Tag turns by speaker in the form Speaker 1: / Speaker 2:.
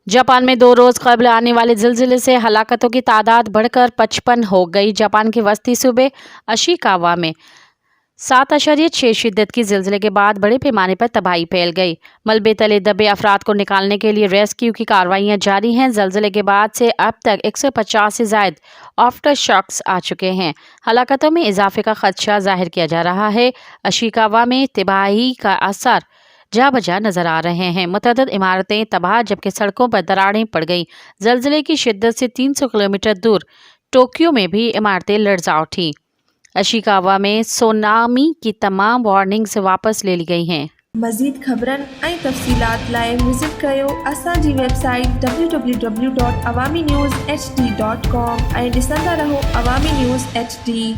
Speaker 1: Japan में 2 रोज कबल आने वाले ज़िलज़िले से हलाकतों की तादाद बढ़कर 55 हो गई। जापान की वस्ती सूबे अशिकावा में 7.6 शिद्दत की ज़िलज़िले के बाद बड़े पैमाने पर तबाही फैल गई। मलबे तले दबे अफराद को निकालने के लिए रेस्क्यू की कार्रवाइयां जारी हैं। ज़िलज़िले के बाद से अब तक 150 से ज़ायद आफ्टर शॉक्स आ चुके हैं। हलाकतों में इजाफे का खदशा जाहिर किया जा रहा है। अशिकावा में तबाही का असर जा बजा नजर आ रहे हैं। मुतअद्दिद इमारतें तबाह जबकि सड़कों पर दरारें पड़ गईं। ज़िलज़िले की शिद्दत से 300 किलोमीटर दूर टोक्यो में भी इमारतें लर्ज़ा उठी। अशिकावा में सोनामी की तमाम वार्निंग्स वापस ले ली गई हैं।
Speaker 2: मज़ीद ख़बरनि ऐं तफ़सीलात लाइ विज़िट कयो असांजी वेबसाइट www.awamiNewsHD.com ऐं ॾिसंदा रहो अवामी न्यूज़ HD।